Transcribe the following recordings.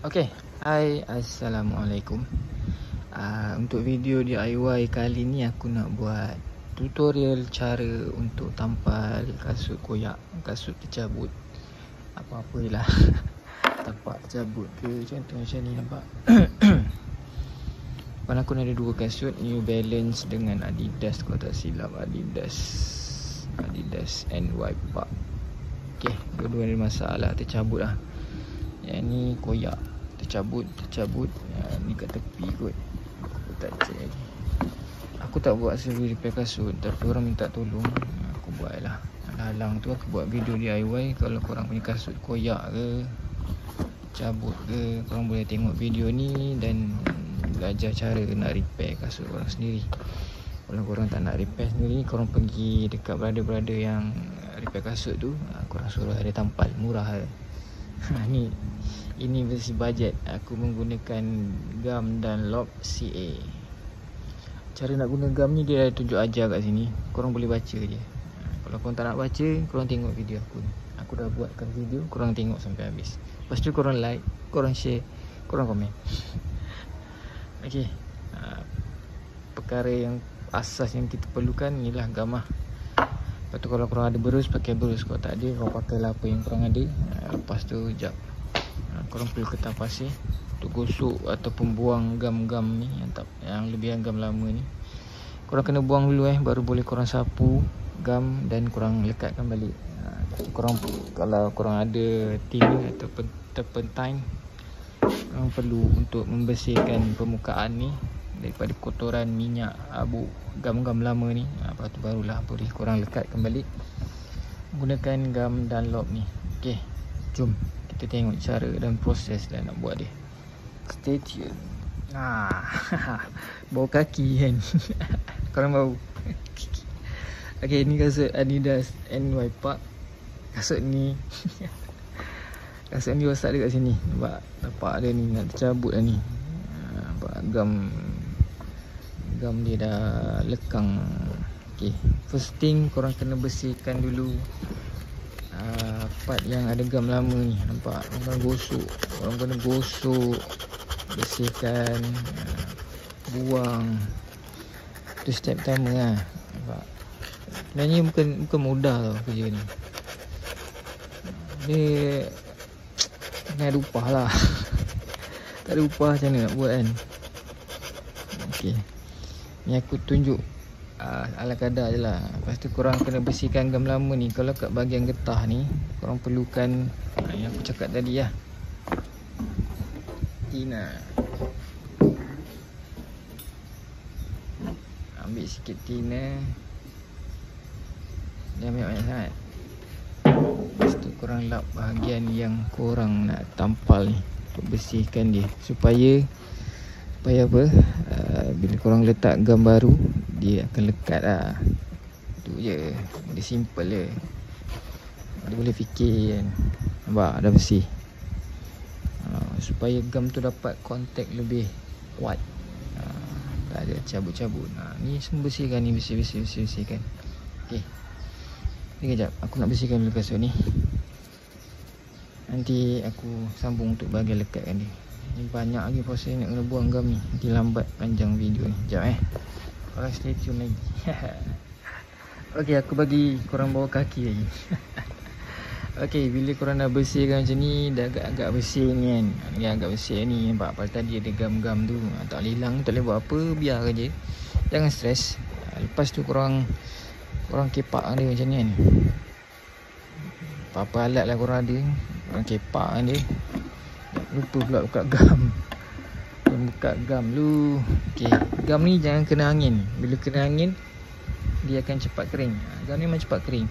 Okay, hai, Assalamualaikum. Untuk video DIY kali ni aku nak buat tutorial cara untuk tampal kasut koyak, kasut tercabut, apa-apa je lah. Tapak tercabut ke, contoh macam ni, nampak? Depan aku ni ada dua kasut, New Balance dengan Adidas, kalau tak silap Adidas NY Park. Okay, dua-dua ada masalah, tercabut lah. Yang ni koyak, tercabut. Ni kat tepi kot. Aku tak check lagi. Aku tak buat sendiri repair kasut, tapi orang minta tolong, aku buat lah. Halang tu aku buat video DIY. Kalau korang punya kasut koyak ke, cabut ke, korang boleh tengok video ni dan belajar cara nak repair kasut korang sendiri. Kalau korang tak nak repair sendiri, korang pergi dekat brother-brother yang repair kasut tu, korang suruh dia tampal, murah je. Ini versi budget. Aku menggunakan gum Dunlop CA. Cara nak guna gum ni dia ada tunjuk ajar kat sini. Korang boleh baca je. Kalau korang tak nak baca, korang tengok video aku ni. Aku dah buatkan video, korang tengok sampai habis. Lepas tu korang like, korang share, korang komen. Okay, perkara yang asas yang kita perlukan ialah gum lah. Lepas tu kalau korang ada berus, pakai berus. Kalau tak ada, korang pakailah apa yang korang ada. Lepas tu jap, korang perlu kertas pasir untuk gosok ataupun buang gam-gam ni yang lebihan gam lama ni. Korang kena buang dulu baru boleh korang sapu gam dan korang lekatkan balik. Korang, kalau korang ada thinner ataupun turpentine, korang perlu untuk membersihkan permukaan ni daripada kotoran, minyak, abu gam-gam lama ni. Lepas tu barulah boleh korang lekatkan balik gunakan gam Dunlop ni. Okay, jom kita tengok cara dan proses dah nak buat dia. Stay tune. Bau kaki kan. Korang bau. Okay, ni kasut Adidas NY Park. Kasut ni kasut ni rosak dia kat sini. Nampak tapak dia ni nak tercabut dah ni. Nampak gam dia dah lekang. Okay, first thing korang kena bersihkan dulu part yang ada gam lama ni. Nampak? Korang kena gosok, bersihkan, buang. Itu step pertama lah. Nampak? Sebenarnya bukan mudah tau kerja ni. Dia kena ada upah lah. Tak ada upah macam mana nak buat kan. Okay, ni aku tunjuk ala kadar je lah. Lepas tu korang kena bersihkan gam lama ni. Kalau kat bahagian getah ni, korang perlukan yang aku cakap tadi lah, thinner. Ambil sikit thinner. Jangan banyak-banyak sangat. Lepas tu korang lap bahagian yang korang nak tampal ni, untuk bersihkan dia. Supaya apa, bila korang letak gam baru, dia akan lekat lah. Tu je, dia simple je. Dia boleh fikir kan. Nampak dah bersih. Supaya gam tu dapat kontak lebih kuat, tak ada cabut-cabut. Ni semua bersihkan ni, bersihkan. Okay, ni kejap, aku nak bersihkan dulu kasut ni. Nanti aku sambung untuk bahagian lekatkan dia. Ni banyak lagi proses nak kena buang gam ni. Nanti lambat panjang video ni. Sekejap korang stay tune lagi. Okay, aku bagi korang bawa kaki lagi. Okay, bila korang dah bersihkan macam ni, dah agak-agak bersih ni kan. Ni agak bersih ni. Nampak apa tadi ada gam-gam tu. Tak boleh hilang, tak boleh buat apa, biar je. Jangan stres. Lepas tu korang kepak dia macam ni kan. Apa-apa alat lah korang ada, korang kepak dia. Lupa pula buka gam. Buka gam dulu. Okay, gam ni jangan kena angin. Bila kena angin, dia akan cepat kering. Gam ni memang cepat kering.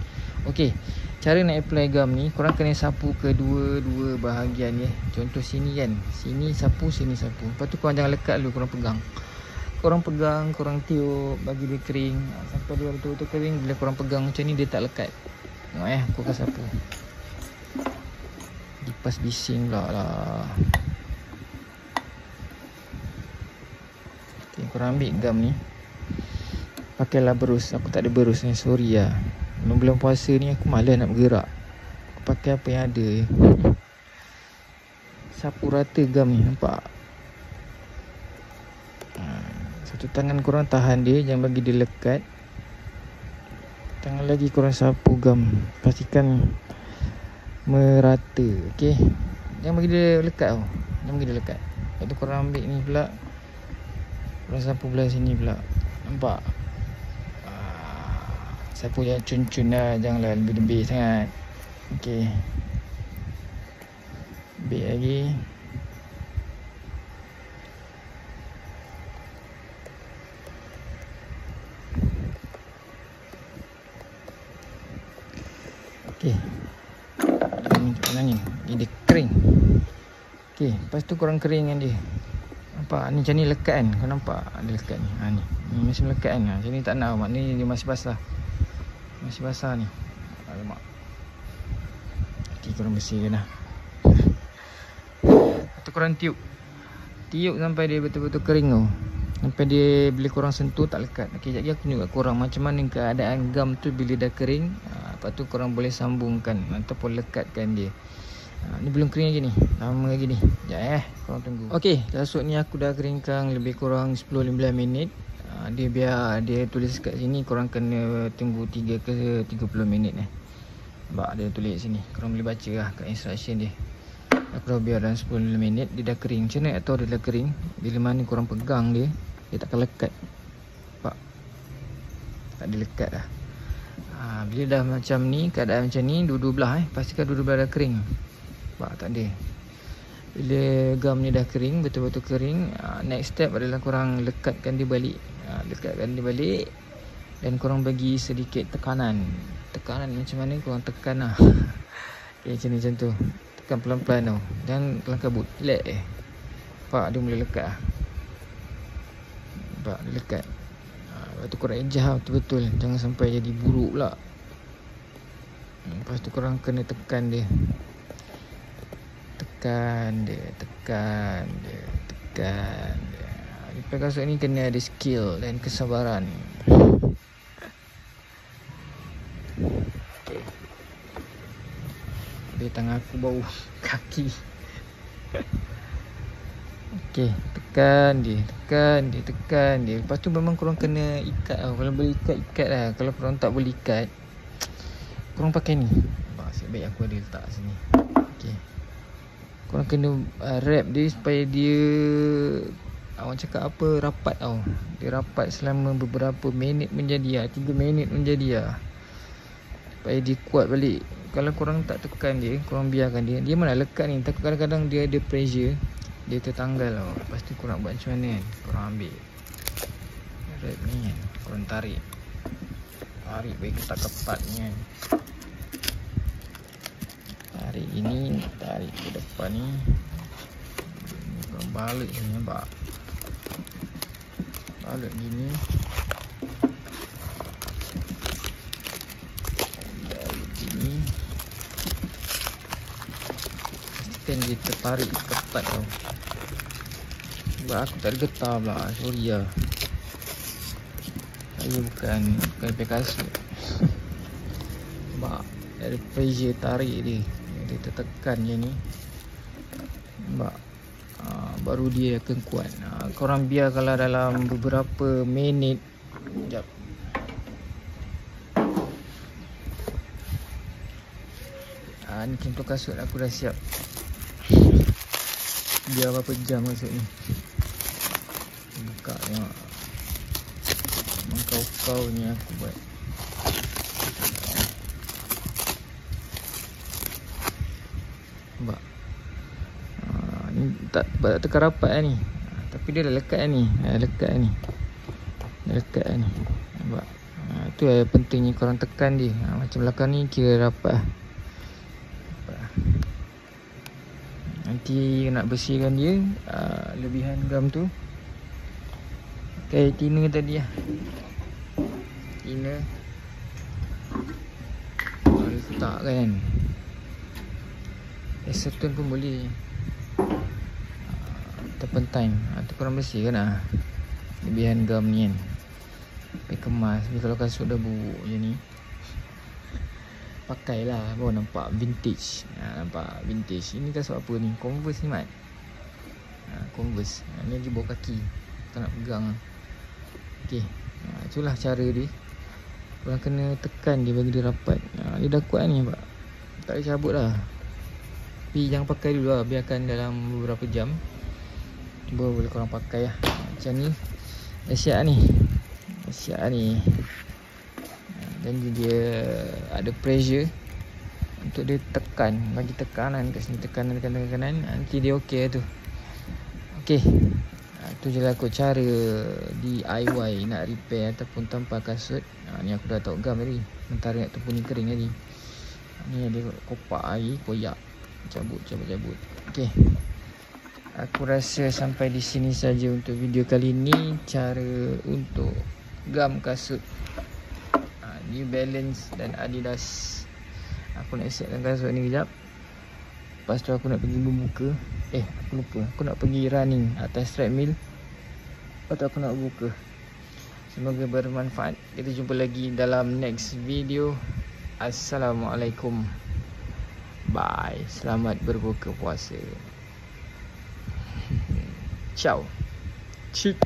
Okay, cara nak apply gam ni, korang kena sapu kedua-dua bahagian Contoh sini kan, sini sapu, sini sapu. Lepas tu korang jangan lekat dulu, korang pegang, korang tiup bagi dia kering. Sampai dia betul-betul kering. Bila korang pegang macam ni, dia tak lekat. Tengok aku akan sapu. Lipas bising pula lah. Okay, korang ambil gam ni, pakailah berus. Aku tak ada berus ni, sorry lah. Bulan puasa ni aku malas nak bergerak. Aku pakai apa yang ada. sapu rata gam ni, nampak? Satu tangan korang tahan dia, jangan bagi dia lekat. Tangan lagi korang sapu gam, pastikan merata. Okey, jangan bagi dia lekat tau. Jangan bagi dia lekat. Lepas tu korang ambil ni pula, korang sapu belah sini pula. Nampak? Sapu jangan cun-cun lah, janganlah lebih-lebih sangat. Okey, ambil lagi. Okey, angin dia kering. Okey, lepas tu korang keringkan dia. Nampak ni macam ni lekat kan? Kau nampak ada lekat ni. Ni masih melekat kan? Macam ni tak nak, maknanya dia masih basah. Masih basah ni. Alamak. Nanti korang bersihkan lah. Lepas tu korang tiup. Tiup sampai dia betul-betul kering tau. Sampai dia bila korang sentuh tak lekat. Okey, sekejap lagi aku tunjuk kat korang macam mana keadaan gam tu bila dah kering. Lepas tu korang boleh sambungkan ataupun lekatkan dia. Ni belum kering lagi ni. Lama lagi ni. Sekejap korang tunggu. Okey, kasut ni aku dah keringkan lebih kurang 10-15 minit. Dia biar dia tulis kat sini korang kena tunggu 3 ke 30 minit Nampak dia tulis sini. Korang boleh baca lah kat instruction dia. Aku dah biar dalam 10 minit. Dia dah kering. Macam mana nak tahu dia dah kering? Bila mana korang pegang dia, dia takkan lekat. Nampak? Tak ada lekat lah. Bila dah macam ni, keadaan macam ni, dua-dua belah pastikan dua-dua belah dah kering. Nampak? Tak ada. Bila gam ni dah kering, betul-betul kering, next step adalah korang lekatkan dia balik. Lekatkan dia balik. Dan korang bagi sedikit tekanan. Tekanan macam mana? Korang tekan lah. Okay, macam tu. Tekan pelan-pelan tau. Jangan kelang kabut. Relax Nampak? Dia mula lekat lah. Nampak? Dia lekat. Lepas tu korang adjust lah betul-betul. Jangan sampai jadi buruk pula. Lepas tu korang kena tekan dia. Tekan dia. Tekan dia. Tekan dia. Lipat kasut ni kena ada skill dan kesabaran. Okay. Habis tangan aku bau kaki. Okey, tekan dia. Tekan dia. Tekan dia. Lepas tu memang korang kena ikat tau. Kalau boleh ikat lah. Kalau korang tak boleh ikat, korang pakai ni. Nasib baik aku ada letak sini. Okey, korang kena wrap dia supaya dia, awak cakap apa, rapat tau. Dia rapat selama beberapa minit menjadi 3 minit menjadi supaya dia kuat balik. Kalau korang tak tekan dia, korang biarkan dia, dia mana lekat ni. Takut kadang-kadang dia ada pressure, dia tertanggal tau. Lepas tu korang buat macam mana kan? Korang ambil wrap ni kan, korang tarik. Tarik bagi ketat-ketat ni kan. Tarik ini, tarik ke depan ni. Korang balik sini, nampak? Balik gini. Balik gini. Pastikan dia tertarik ketat tau. Sebab aku tak ada getah pula. Sorry lah. Saya bukan pakai kasut. Nampak? Ada pressure tarik dia. Dia tertekan je ni. Nampak? Baru dia akan kuat. Korang biarkanlah dalam beberapa minit. Sekejap. Ni contoh kasut aku dah siap. Biar berapa jam kasut ni. Buka tengok. Mengkau-kau ni aku buat. Nampak? Ni tak tekan rapat lah ni. Tapi dia dah lekat lah ni. Lekat lah ni. Dah lekat lah ni. Nampak? Itu yang pentingnya korang tekan dia. Macam belakang ni kira rapat lah. Nanti nak bersihkan dia, lebihan gam tu, pakai thinner tadi lah. Thinner letak kan. Acetone pun boleh. Turpentine. Tu korang bersihkan lah lebihan gam ni kan. Pakai kemas. Tapi kalau kasut dah buruk je ni, pakai lah, baru nampak vintage. Nampak vintage. Ini kasut apa ni? Converse ni Mat. Converse. Ni lagi bawah kaki, tak nak pegang. Okay, itulah cara dia. Korang kena tekan dia bagi dia rapat. Dia dah kuat ni Pak, tak boleh cabut lah. Tapi jangan pakai dulu lah, biarkan dalam beberapa jam baru boleh korang pakai lah. Macam ni dahsyat ni. Dan dia ada pressure untuk dia tekan, bagi tekanan kat sini, tekanan. Nanti dia okey tu. Okey, tu je lah kot cara DIY nak repair ataupun tampal kasut. Ni aku dah tahu gam tadi, mentara nak tepung ni kering tadi. Ni dia kopak air, koyak, cabut. Okey, aku rasa sampai di sini saja untuk video kali ni. Cara untuk gam kasut New Balance dan Adidas. Aku nak siapkan kasut ni kejap. Lepas tu aku nak pergi berbuka. Aku lupa, aku nak pergi running atas treadmill. Lepas tu aku nak buka. Semoga bermanfaat. Kita jumpa lagi dalam next video. Assalamualaikum. Bye. Selamat berbuka puasa. Ciao. Cik.